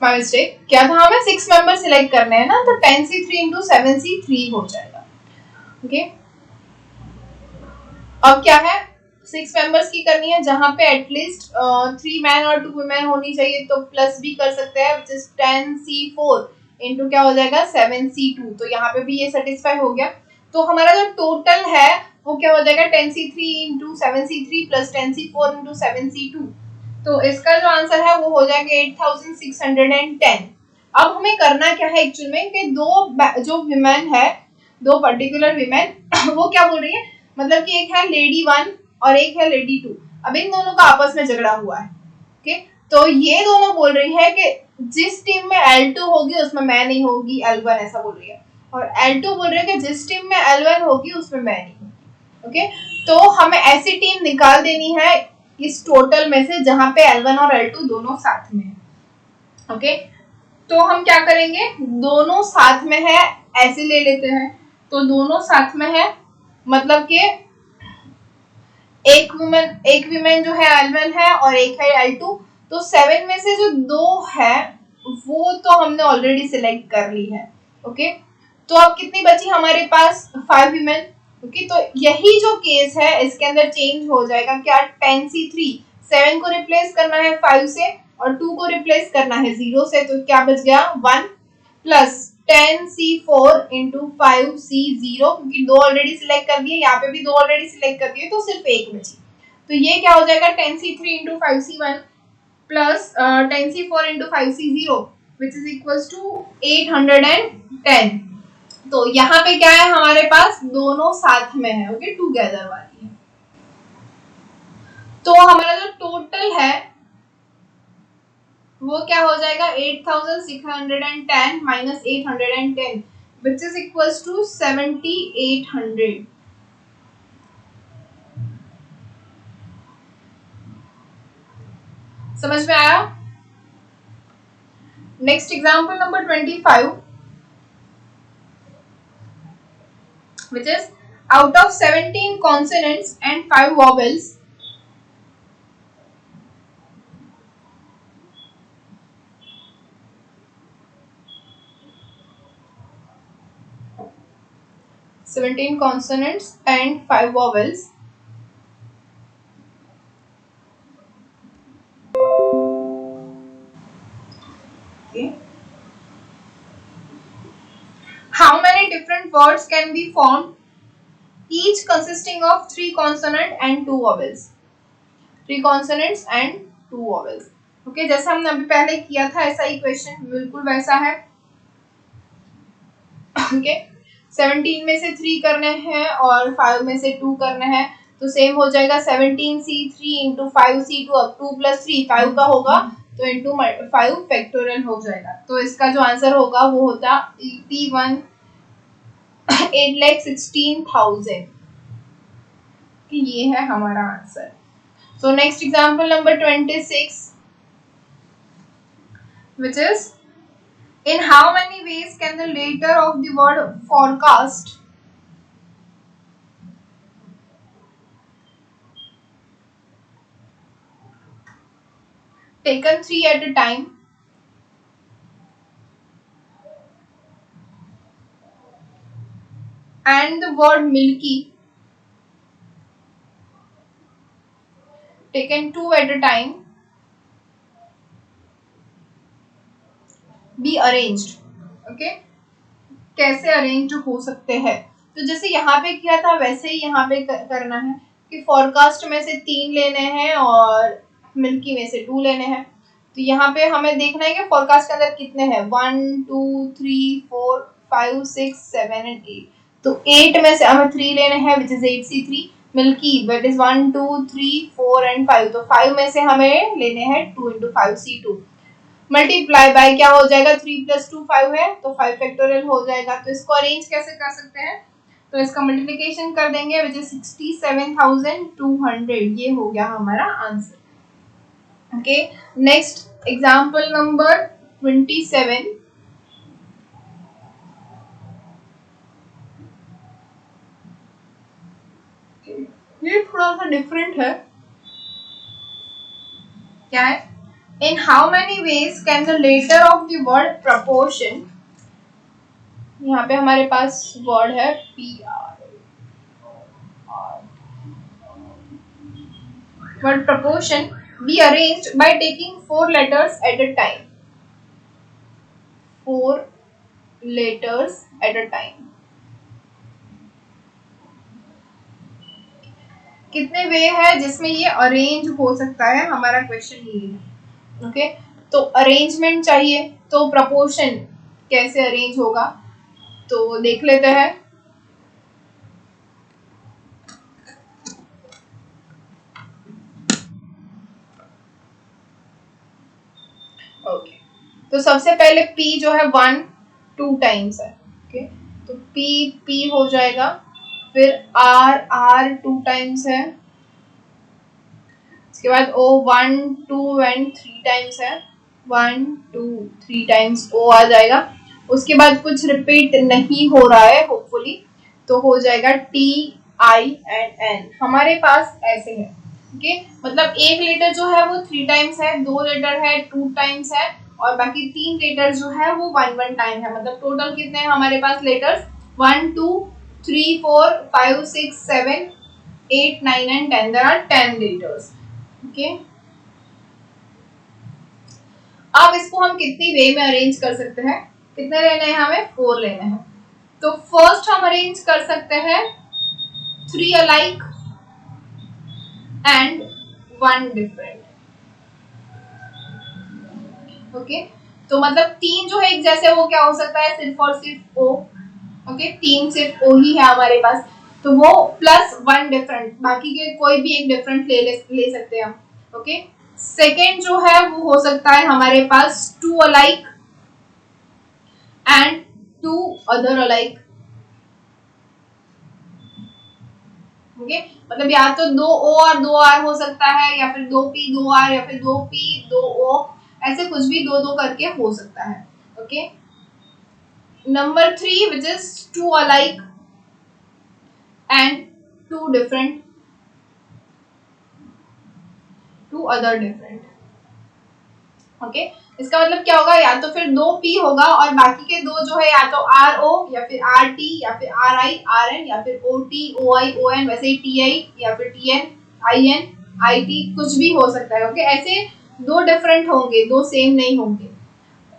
माय मिस्टेक, क्या था, हमें 6 मेंबर सिलेक्ट करने हैं ना, तो 10C3 इंटू 7C3 हो जाएगा। ओके, अब क्या है, 6 मेंबर्स की करनी है जहां पे एटलीस्ट 3 मैन और 2 वुमेन होनी चाहिए, तो प्लस भी कर सकते हैं, विच इज 10C4 इंटू क्या हो जाएगा 7C2, तो यहाँ पे भी ये सेटिस्फाई हो गया। तो हमारा जो टोटल है वो क्या हो जाएगा 10C3 into 7C3 plus 10C4 into 7C2, तो इसका जो आंसर है वो हो जाएगा 8610। अब हमें करना क्या है एक्चुअल में कि दो जो विमेन है, दो पर्टिकुलर विमेन वो क्या बोल रही है, मतलब कि एक है लेडी 1 और एक है लेडी 2, अब इन दोनों का आपस में झगड़ा हुआ है। ओके, तो ये दोनों बोल रही है कि जिस टीम में L2 होगी उसमें मैं नहीं होगी, L1 ऐसा बोल रही है, और L2 बोल रही है कि जिस टीम में L1 होगी उसमें मैं नहीं होगी। ओके, तो हमें ऐसी टीम निकाल देनी है इस टोटल में से जहां पे L1 और L2 दोनों साथ में है। ओके, तो हम क्या करेंगे, दोनों साथ में है ऐसे ले लेते हैं, तो दोनों साथ में है मतलब कि एक विमेन जो है L1 है और एक है L2, तो 7 में से जो 2 है वो तो हमने ऑलरेडी सिलेक्ट कर ली है। ओके, तो अब कितनी बची हमारे पास 5 विमेन। ओके, तो यही जो केस है इसके अंदर चेंज हो जाएगा, क्या 10C3 7 को रिप्लेस करना है 5 से और 2 को रिप्लेस करना है 0 से, तो क्या बच गया 1 प्लस 10C4 इंटू 5C0, क्योंकि 2 ऑलरेडी सिलेक्ट कर दिए, यहाँ पे भी 2 ऑलरेडी सिलेक्ट कर दिए, तो सिर्फ एक बची, तो ये क्या हो जाएगा 10C3 into 5C1 plus 10C4 into 5C0 which is equals to 810। तो यहाँ पे क्या है हमारे पास दोनों साथ में है, ओके, टुगेदर वाली है। तो हमारा जो टोटल है वो क्या हो जाएगा 8610 minus 810 which is equals to 7800। समझ में आया? Next example number 25 which is out of 17 consonants and 5 vowels, and 5 vowels, okay, how many different words can be formed, each consisting of 3 consonants and 2 vowels? 3 consonants and 2 vowels. Okay, जैसा हमने अभी पहले किया था ऐसा ही क्वेश्चन बिल्कुल वैसा है। ओके, 17 में से 3 करने हैं और 5 में से 2 करने हैं, तो सेम हो जाएगा 17C3 इंटू 5C2, अब 2 प्लस 3 5 का होगा, तो इंटू 5 फैक्टोरियल हो जाएगा, तो इसका जो आंसर होगा वो होता 8,16,000। ये है हमारा answer. So next example number 26, which is in how many ways can the letter of the word forecast taken 3 at a time and the word milky taken 2 at a time be arranged? Okay, कैसे arrange हो सकते हैं, तो जैसे यहाँ पे किया था वैसे ही यहाँ पे करना है कि फोरकास्ट में से 3 लेने हैं और मिल्की में से 2 लेने हैं, तो यहाँ पे हमें देखना है कि फोरकास्ट के अंदर कितने हैं 1 2 3 4 5 6 7 एंड 8, तो 8 में से हमें 3 लेने हैं which is 8C3, milky that is 1 2 3 4 and 5, तो 5 में से हमें लेने हैं 2 इंटू 5C2, मल्टीप्लाई बाय क्या हो जाएगा 3 प्लस 2 5 है, तो 5 फैक्टोरियल हो जाएगा। तो इसको अरेंज कैसे कर सकते हैं, तो इसका मल्टीप्लिकेशन कर देंगे विच इज 67,200, ये हो गया हमारा answer. Okay, next example number 27, ये थोड़ा सा डिफरेंट है, क्या है In how many ways can the letter of the word proportion, यहाँ पे हमारे पास वर्ड है PR, word proportion be arranged by taking 4 letters at a time. 4 letters at a time. कितने वे है जिसमें ये अरेंज हो सकता है, हमारा क्वेश्चन ये है. ओके, तो अरेंजमेंट चाहिए, तो प्रपोर्शन कैसे अरेंज होगा तो देख लेते हैं. ओके, तो सबसे पहले P जो है 1 2 टाइम्स है. ओके, तो P हो जाएगा. फिर R 2 टाइम्स है. उसके बाद O 1 2 एंड 3 टाइम्स है. 1 2 3 टाइम्स O आ जाएगा. उसके बाद कुछ रिपीट नहीं हो रहा है होपफुली, तो हो जाएगा T I एंड N. हमारे पास ऐसे है. ओके, मतलब एक लेटर जो है वो 3 टाइम्स है, 2 लेटर है 2 टाइम्स है, और बाकी 3 लेटर जो है वो 1 टाइम है. मतलब टोटल कितने हैं हमारे पास letters? 1 2 3 4 5 6 7 8 9 and 10. There are 10 letters. Okay, अब इसको हम कितनी वे में अरेंज कर सकते हैं? कितने लेने हैं हमें? 4 लेने हैं. तो फर्स्ट हम अरेंज कर सकते हैं 3 अलाइक एंड 1 डिफरेंट. ओके, तो मतलब 3 जो है एक जैसे, वो क्या हो सकता है? सिर्फ और सिर्फ O. ओके, 3 सिर्फ O ही है हमारे पास, तो वो प्लस 1 डिफरेंट, बाकी के कोई भी एक डिफरेंट ले सकते हैं हम. ओके, सेकेंड जो है वो हो सकता है हमारे पास 2 alike and 2 other alike. Okay, मतलब या तो 2 O और 2 R हो सकता है, या फिर 2 P 2 R, या फिर 2 P 2 O, ऐसे कुछ भी 2 करके हो सकता है. Okay, number 3 which is 2 alike and 2 different, 2 other different. Okay, इसका मतलब क्या होगा? या तो फिर 2 P होगा और बाकी के 2 जो है या तो R O या फिर R T या फिर R I R N या फिर O T O I O N, वैसे ही T I या फिर T N I N I T, कुछ भी हो सकता है. ओके, ऐसे 2 डिफरेंट होंगे, 2 सेम नहीं होंगे.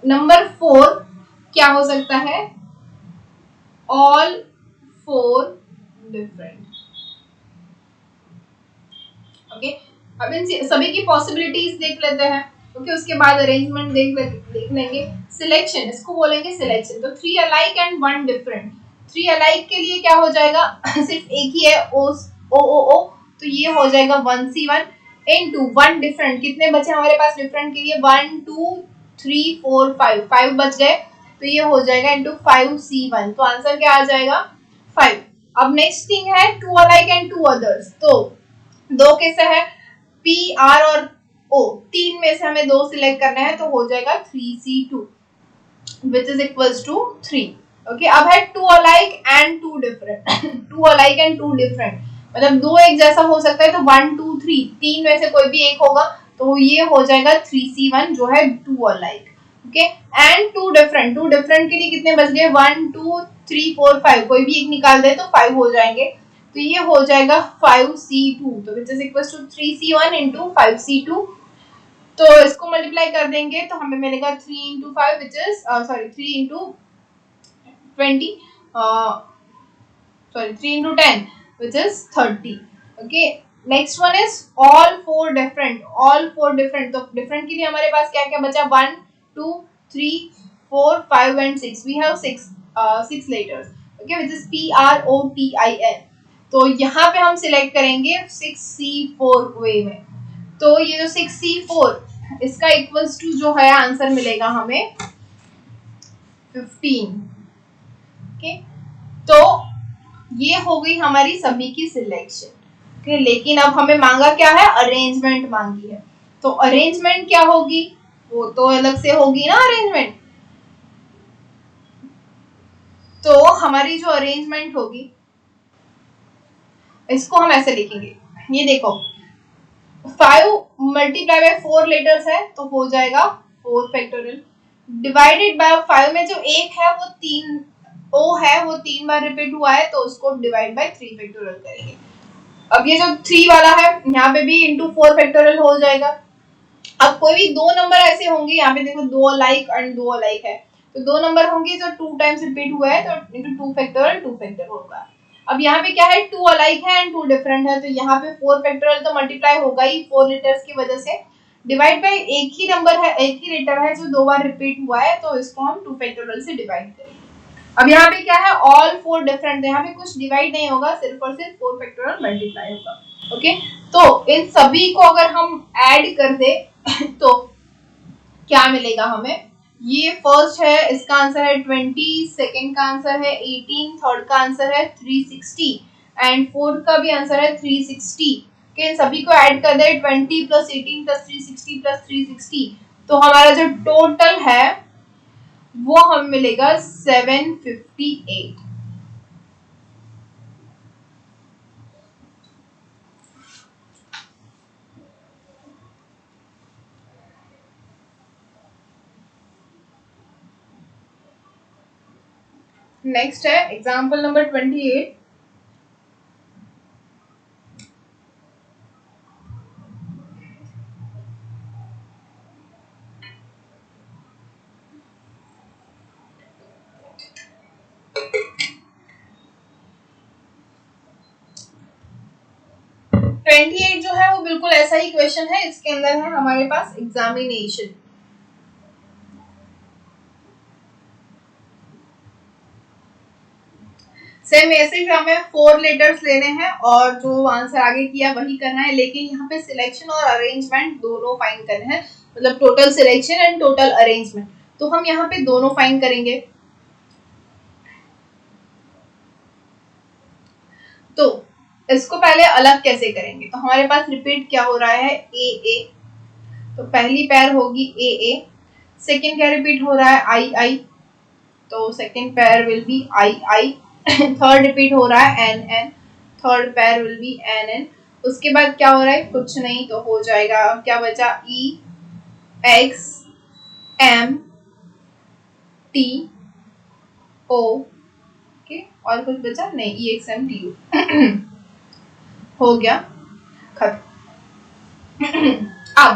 नंबर 4 क्या हो सकता है? All 4 different. ओके, अब इन सभी की पॉसिबिलिटीज देख लेते हैं. ओके, उसके बाद अरेंजमेंट देख लेंगे. सिलेक्शन, इसको बोलेंगे सिलेक्शन. तो 3 अलाइक एंड 1 डिफरेंट. 3 अलाइक के लिए क्या हो जाएगा? सिर्फ एक ही है O, तो ये हो जाएगा 1C1 इनटू 1 डिफरेंट. कितने बचे हमारे पास डिफरेंट के लिए? 1 2 3 4 5 बच गए, तो ये हो जाएगा इनटू 5C1. तो आंसर क्या आ जाएगा? 5. अब नेक्स्ट थिंग है 2 अलाइक एंड 2 अदर्स. तो 2 कैसे है? P R और O, 3 में से हमें 2 सिलेक्ट करना है, तो हो जाएगा 3C2 which is equals to 3. Okay, अब है 2 alike and 2 different. 2 alike and 2 different, मतलब 2 एक जैसा हो सकता है, तो 1 2 3, 3 में से कोई भी एक होगा, तो ये हो जाएगा 3C1 जो है 2 alike. Okay, and 2 different. 2 different के लिए कितने बच गए? 1 2 3 4 5, कोई भी एक निकाल दे तो 5 हो जाएंगे, तो ये हो जाएगा 5C2. तो which is equals to 3C1 into 5C2. तो इसको मल्टीप्लाई कर देंगे तो हमें मिलेगा 3 into 5 which is 3 into 20, 3 into 10 which is 30. Okay, next one is all 4 different. All 4 different, तो different के लिए हमारे पास क्या क्या बचा? 1 2 3 4 5 and 6. We have 6 letters. Okay, which is P R O T I N. तो यहाँ पे हम सिलेक्ट करेंगे 6C4 वे में. तो ये जो 6C4, इसका इक्वल्स टू जो है आंसर मिलेगा हमें 15. ओके, तो ये हो गई हमारी सभी की सिलेक्शन. ओके, लेकिन अब हमें मांगा क्या है? अरेंजमेंट मांगी है. तो अरेंजमेंट क्या होगी? वो तो अलग से होगी ना अरेंजमेंट. तो हमारी जो अरेंजमेंट होगी, इसको हम ऐसे लिखेंगे. ये देखो, 5 मल्टीप्लाई बाय 4 लेटर्स है तो हो जाएगा 4 फैक्टोरियल, डिवाइडेड बाय 5 में जो एक है वो 3 ओ है वो 3 बार रिपीट हुआ है तो उसको डिवाइड बाय 3 फैक्टोरियल करेंगे। अब ये जो 3 वाला है यहाँ पे भी इंटू 4 फैक्टोरियल हो जाएगा। अब कोई भी दो नंबर ऐसे होंगे, यहाँ पे देखो 2 अलाइक एंड 2 अलाइक है, तो दो नंबर होंगे जो 2 टाइम्स रिपीट हुआ है तो इंटू 2 फैक्टोरियल 2 फैक्टोरियल होगा। अब यहाँ पे क्या है 2 अलाइक है एंड 2 डिफरेंट है, तो यहाँ पे 4 फैक्टोरियल तो मल्टीप्लाई होगा ही 4 लेटर्स की वजह से, डिवाइड बाय एक ही नंबर है, एक ही लेटर है जो 2 बार रिपीट हुआ है तो इसको हम 2 फैक्टोरियल से डिवाइड करेंगे। अब यहाँ पे क्या है ऑल 4 डिफरेंट, तो यहाँ पे कुछ डिवाइड नहीं होगा, सिर्फ और सिर्फ 4 फैक्टोरियल मल्टीप्लाई होगा। ओके, तो इन सभी को अगर हम ऐड कर दे तो क्या मिलेगा हमें, ये फर्स्ट है इसका आंसर है 20, सेकंड का आंसर है 18, थर्ड का आंसर है 360 एंड फोर्थ का भी आंसर है 360 के, इन सभी को ऐड कर दे 20 प्लस 18 प्लस 360 प्लस 360 तो हमारा जो टोटल है वो हमें मिलेगा 758। नेक्स्ट है एग्जाम्पल नंबर 28। जो है वो बिल्कुल ऐसा ही क्वेश्चन है, इसके अंदर है हमारे पास एग्जामिनेशन। सेम ऐसे ही हमें 4 लेटर्स लेने हैं और जो आंसर आगे किया वही करना है, लेकिन यहाँ पे सिलेक्शन और अरेंजमेंट दोनों फाइंड करने हैं, मतलब total selection and total arrangement, तो हम यहाँ पे दोनों फाइंड करेंगे। तो इसको पहले अलग कैसे करेंगे, तो हमारे पास रिपीट क्या हो रहा है ए ए, तो पहली पैर होगी ए ए, सेकेंड क्या रिपीट हो रहा है आई आई, तो second pair will be I I, third repeat हो रहा है N N, third pair will be N N, उसके बाद क्या हो रहा है कुछ नहीं तो हो जाएगा, अब क्या बचा E X M T O, okay और कुछ बचा नहीं, E X M T U हो गया खत्म। अब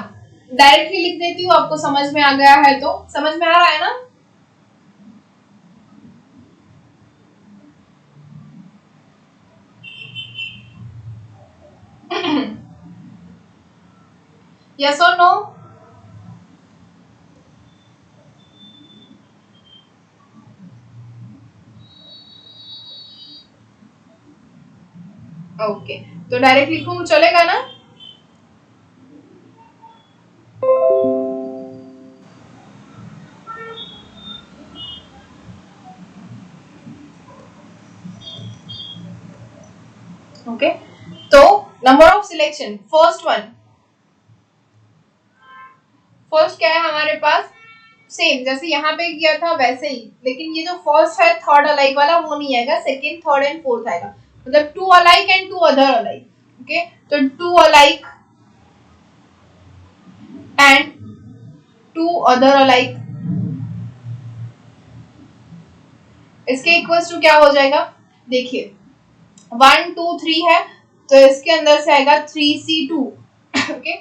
डायरेक्टली लिख देती हूँ, आपको समझ में आ गया है तो, समझ में आ रहा है ना? Yes or no? ओके, तो डायरेक्ट लिखूं चलेगा ना? ओके, तो number of selection first one, first क्या है हमारे पास सेम जैसे यहाँ पे किया था वैसे ही, लेकिन ये जो फर्स्ट है थर्ड अलाइक वाला वो नहीं आएगा, सेकंड थर्ड एंड फोर्थ आएगा, मतलब 2 alike and 2 other alike. Okay, तो 2 अलाइक एंड 2 अदर अलाइक, इसके इक्वल्स टू क्या हो जाएगा, देखिए 1 2 3 है तो इसके अंदर से आएगा 3C2। ओके,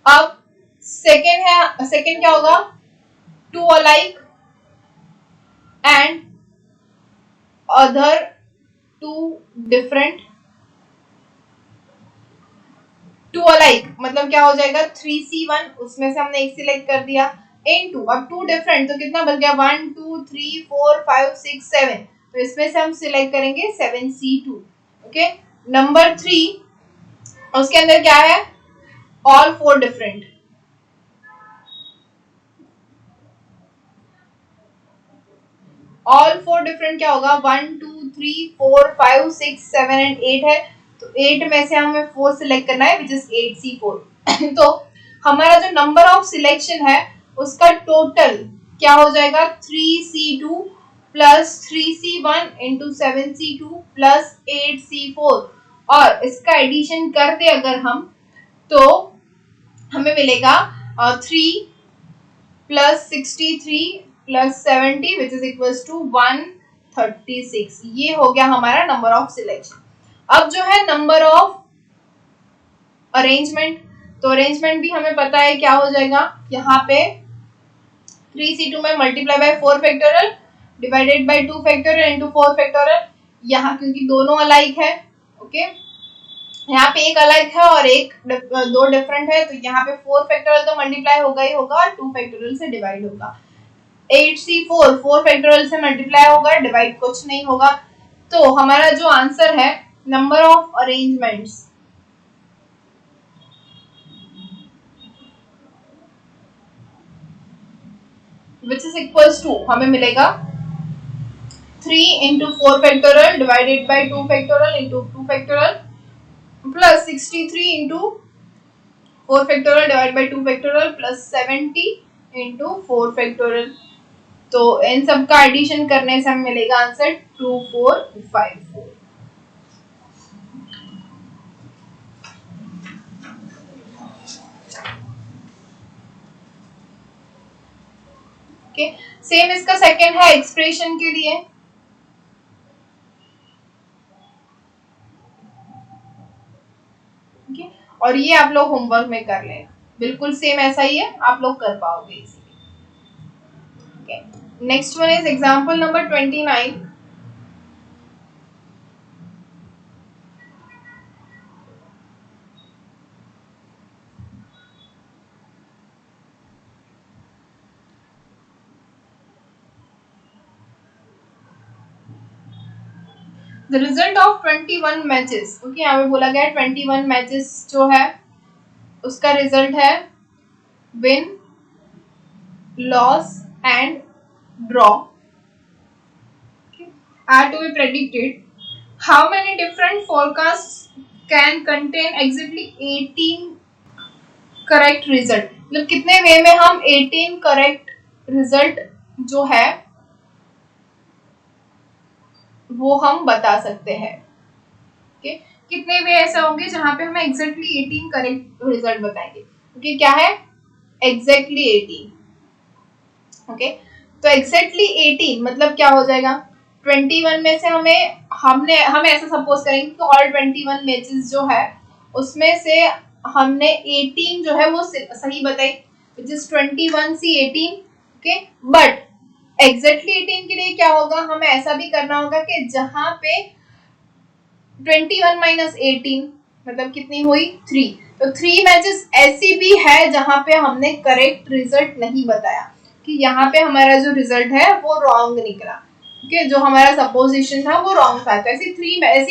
अब सेकेंड है, सेकेंड क्या होगा 2 alike and other 2 different, 2 alike मतलब क्या हो जाएगा 3C1, उसमें से हमने एक सिलेक्ट कर दिया, इनटू अब 2 डिफरेंट तो कितना बन गया 1 2 3 4 5 6 7, तो इसमें से हम सिलेक्ट करेंगे 7C2। ओके, नंबर 3 उसके अंदर क्या है ऑल 4 डिफरेंट, ऑल 4 डिफरेंट क्या होगा 1 2 3 4 5 6 7 एंड 8 है, तो 8 में से हमें 4 सिलेक्ट करना है विच इज 8C4। तो हमारा जो नंबर ऑफ सिलेक्शन है उसका टोटल क्या हो जाएगा 3C2 plus 3C1 into 7C2 plus 8C4, और इसका एडिशन करते अगर हम तो हमें मिलेगा 3 plus 63 plus 70 which is equals to 136। ये हो गया हमारा नंबर ऑफ सिलेक्शन। अब जो है नंबर ऑफ अरेंजमेंट, तो अरेंजमेंट भी हमें पता है क्या हो जाएगा, यहाँ पे 3C2 में multiply by 4 factorial divided by 2 factorial into 4 factorial. यहाँ क्योंकि दोनों अलाइक है, ओके, यहाँ पे एक अलग है और एक दो डिफरेंट है, तो यहाँ पे 4 फैक्टोरियल तो मल्टीप्लाई होगा ही होगा और 2 फैक्टोरियल से डिवाइड होगा। 8C4 4 फैक्टोरियल से मल्टीप्लाई होगा, डिवाइड कुछ नहीं होगा। तो हमारा जो आंसर है number of arrangements which is equals to हमें मिलेगा 3 into 4 factorial divided by 2 factorial into 2 factorial plus 63 into 4 factorial divide by 2 factorial plus 70 into 4 factorial. तो इन सब का एडिशन करने से हमें मिलेगा आंसर 2454। ओके, सेम इसका सेकंड है एक्सप्रेशन के लिए। ओके, और ये आप लोग होमवर्क में कर लेना, बिल्कुल सेम ऐसा ही है, आप लोग कर पाओगे easily. Okay, next one is example number 29। The result of 21 matches, okay, यहाँ पे बोला गया 21 मैचेस जो है उसका रिजल्ट है win, loss and draw are to be predicted. How many different forecasts can contain exactly 18 correct result? मतलब कितने वे में हम 18 करेक्ट रिजल्ट जो है वो हम बता सकते हैं। ओके, कितने वे ऐसे होंगे जहां पे हम एग्जैक्टली 18 करेक्ट रिजल्ट बताएंगे। ओके, क्या है एग्जैक्टली 18। ओके, तो एग्जैक्टली 18 मतलब क्या हो जाएगा, 21 में से हम ऐसा सपोज करेंगे कि ऑल 21 मैचेस जो है उसमें से हमने 18 जो है वो सही बताई, which is 21C18। Okay, but exactly 18 के लिए क्या होगा, हमें ऐसा भी करना होगा कि जहां पे 21 माइनस 18 मतलब कितनी हुई 3, तो 3 मैचेस ऐसी भी है जहां पे हमने करेक्ट रिजल्ट नहीं बताया कि यहाँ पे हमारा जो रिजल्ट है वो रॉन्ग निकला। ओके, जो हमारा सपोजिशन था वो रॉन्ग था। तो ऐसी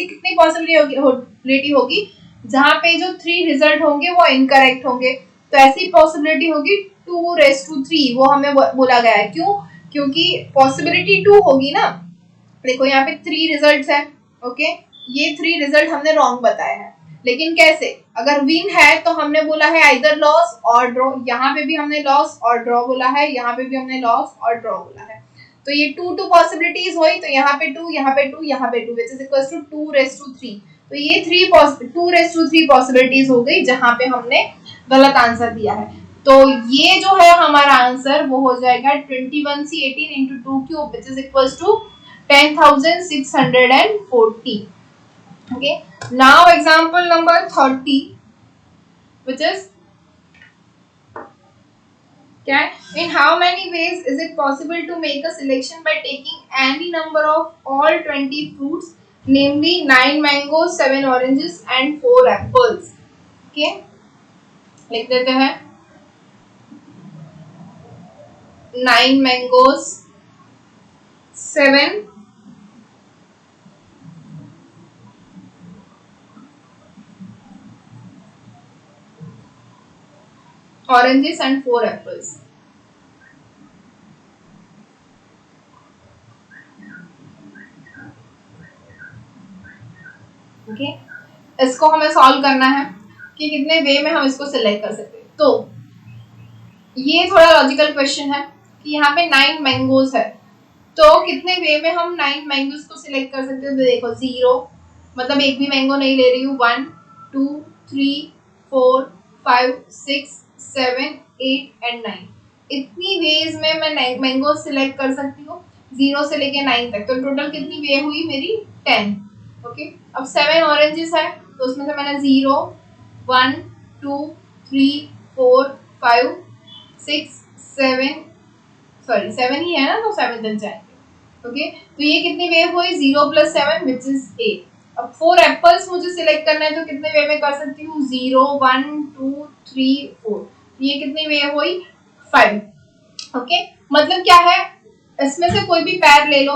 कितनी पॉसिबिलिटी होगी जहां पे जो 3 रिजल्ट होंगे वो इनकरेक्ट होंगे। तो ऐसी पॉसिबिलिटी होगी 2⁻3, वो हमें बोला गया है। क्यों? क्योंकि पॉसिबिलिटी 2 होगी ना। देखो यहाँ पे 3 रिजल्ट है, ओके, ये 3 रिजल्ट हमने रॉन्ग बताया है, लेकिन कैसे, अगर विन है तो हमने बोला है आइदर लॉस और ड्रॉ, यहाँ पे भी हमने लॉस और ड्रॉ बोला है, यहाँ पे भी हमने लॉस और ड्रॉ बोला है। तो ये 2 पॉसिबिलिटीज हुई, तो यहाँ पे 2, यहाँ पे 2, यहाँ पे 2, विच इज इक्वल्स टू 2⁻3। तो ये 2⁻3 पॉसिबिलिटीज हो गई जहां पे हमने गलत आंसर दिया है। तो ये जो है हमारा आंसर वो हो जाएगा 21C18 into 2 cube which is equals to 10,640। Okay, now example number 30, which is okay, in how many ways is it possible to make a selection by taking any number of all 20 fruits, namely 9 mangoes, 7 oranges and 4 apples? Okay, लिख देते हैं 9 mangoes, 7 oranges and 4 apples. Okay, इसको हमें solve करना है कि कितने वे में हम इसको सिलेक्ट कर सकते हैं। तो ये थोड़ा लॉजिकल क्वेश्चन है कि यहाँ पे 9 मैंगोज है, तो कितने वे में हम 9 मैंगोज को सिलेक्ट कर सकते हैं। तो देखो 0 मतलब एक भी मैंगो नहीं ले रही हूँ, 1 2 3 4 5, 6, 7, 8 एंड 9। इतनी वेज में मैं मैंगो सिलेक्ट कर सकती हूँ 0 से लेके 9 तक। तो टोटल कितनी वे हुई मेरी 10। ओके, अब 7 ऑरेंजेस है तो उसमें से मैंने 0, 1, 2, 3, 4, 5, 6, 7, सॉरी 7 ही है ना तो 7 तक जाएंगे। ओके, तो ये कितनी वे हुई 0 + 7 विच इज 8। अब 4 एप्पल्स मुझे सिलेक्ट करना है तो कितने वे में कर सकती हूँ 0, 1, 2, 3, 4। ये कितनी वे हुई 5। ओके, मतलब क्या है इसमें से कोई भी पैर ले लो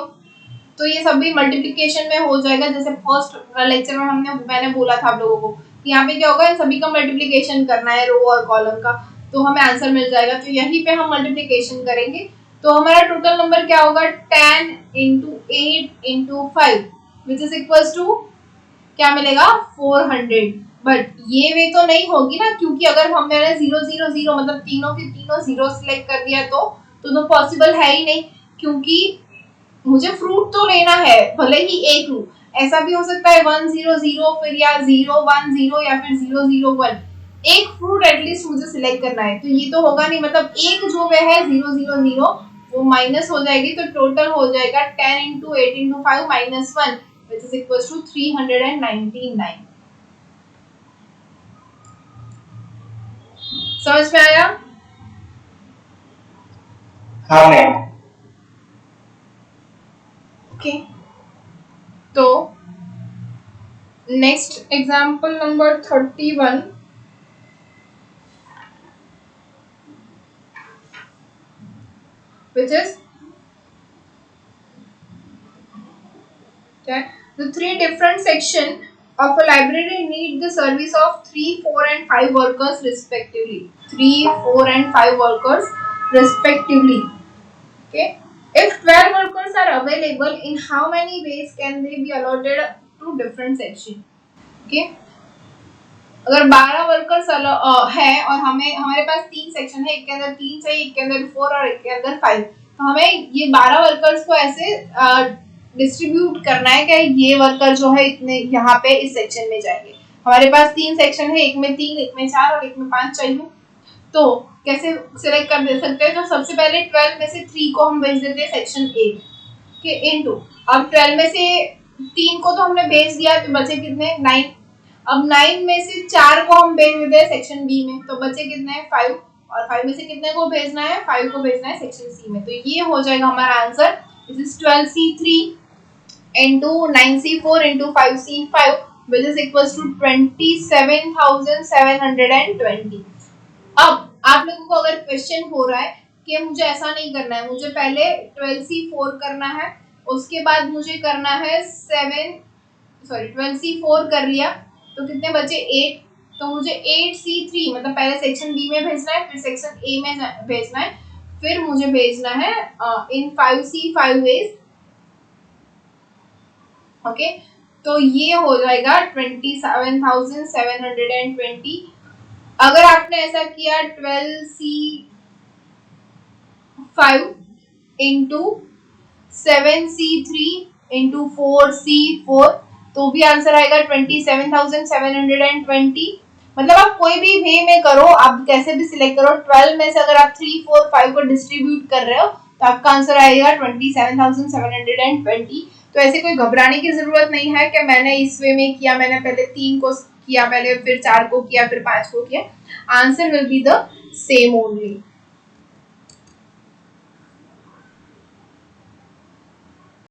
तो ये सभी मल्टीप्लिकेशन में हो जाएगा। जैसे फर्स्ट लेक्चर में मैंने बोला था आप लोगों को कि यहाँ पे क्या होगा इन सभी का मल्टीप्लिकेशन करना है रो और कॉलम का, तो हमें आंसर मिल जाएगा। तो यहीं पे हम मल्टीप्लिकेशन करेंगे तो हमारा टोटल नंबर क्या होगा 10 × 8 × 5 विच इज इक्वल्स टू क्या मिलेगा 400। बट ये वे तो नहीं होगी ना, क्योंकि अगर हमने 0 0 0 मतलब तीनों के तीनों 0 सिलेक्ट कर दिया तो पॉसिबल है ही नहीं, क्योंकि मुझे फ्रूट तो लेना है भले ही एक लूं। ऐसा भी हो सकता है 1 0 0 फिर या 0 1 0 या फिर 0 0 1। एक फ्रूट एटलीस्ट मुझे सिलेक्ट करना है, तो ये तो होगा नहीं। मतलब एक जो वे है 0 0 0 वो माइनस हो जाएगी तो टोटल हो जाएगा 10 × 8 × 5 -1 which is equals to 399। समझ में आया? हाँ मैम। ओके, तो next example number 31 which is that the 3 different section of a library need the service of 3, 4 and 5 workers respectively. 3, 4 and 5 workers respectively. Okay, if 12 workers are available, in how many ways can they be allotted to different section? Okay, अगर 12 workers है और हमारे पास 3 section है, एक के अंदर 3 चाहिए, एक के अंदर 4 और एक के अंदर 5, तो हमें ये 12 वर्कर्स को ऐसे डिस्ट्रीब्यूट करना है कि ये वर्कर जो है इतने यहाँ पे इस सेक्शन में जाएंगे। हमारे पास 3 सेक्शन है, एक में 3, एक में 4 और एक में 5 चाहिए। तो कैसे सिलेक्ट कर दे सकते हैं? तो सबसे पहले 12 में से 3 को हम भेज देते हैं सेक्शन ए के इनटू। अब 12 में से 3 को तो हमने भेज दिया तो बचे कितने 9। अब 9 में से 4 को हम भेज देते हैं सेक्शन बी में, तो बचे कितने 5। और 5 में से कितने को भेजना है 5 को भेजना है सेक्शन सी में। तो ये हो जाएगा हमारा answer, this is 12C3 into 9C4 into 5C5 which is equals to 27,720। अब आप लोगों को अगर क्वेश्चन हो रहा है कि मुझे ऐसा नहीं करना है, मुझे पहले 12C4 करना है, उसके बाद मुझे करना है 12C4 कर लिया तो कितने बचे 8, तो मुझे 8C3 मतलब पहले सेक्शन बी में भेजना है, फिर सेक्शन ए में भेजना है, फिर मुझे भेजना है इन 5C5 वेज। ओके, तो ये हो जाएगा 27,720। अगर आपने ऐसा किया 12C5 into 7C3 into 4C4 तो भी आंसर आएगा 27,720। मतलब आप कोई भी वे में करो, आप कैसे भी सिलेक्ट करो, 12 में से अगर आप 3, 4, 5 को डिस्ट्रीब्यूट कर रहे हो तो आपका आंसर आएगा 27,720। तो ऐसे कोई घबराने की जरूरत नहीं है कि मैंने इस वे में किया, मैंने पहले 3 को किया, पहले फिर 4 को किया, फिर 5 को किया। Answer will be the same only.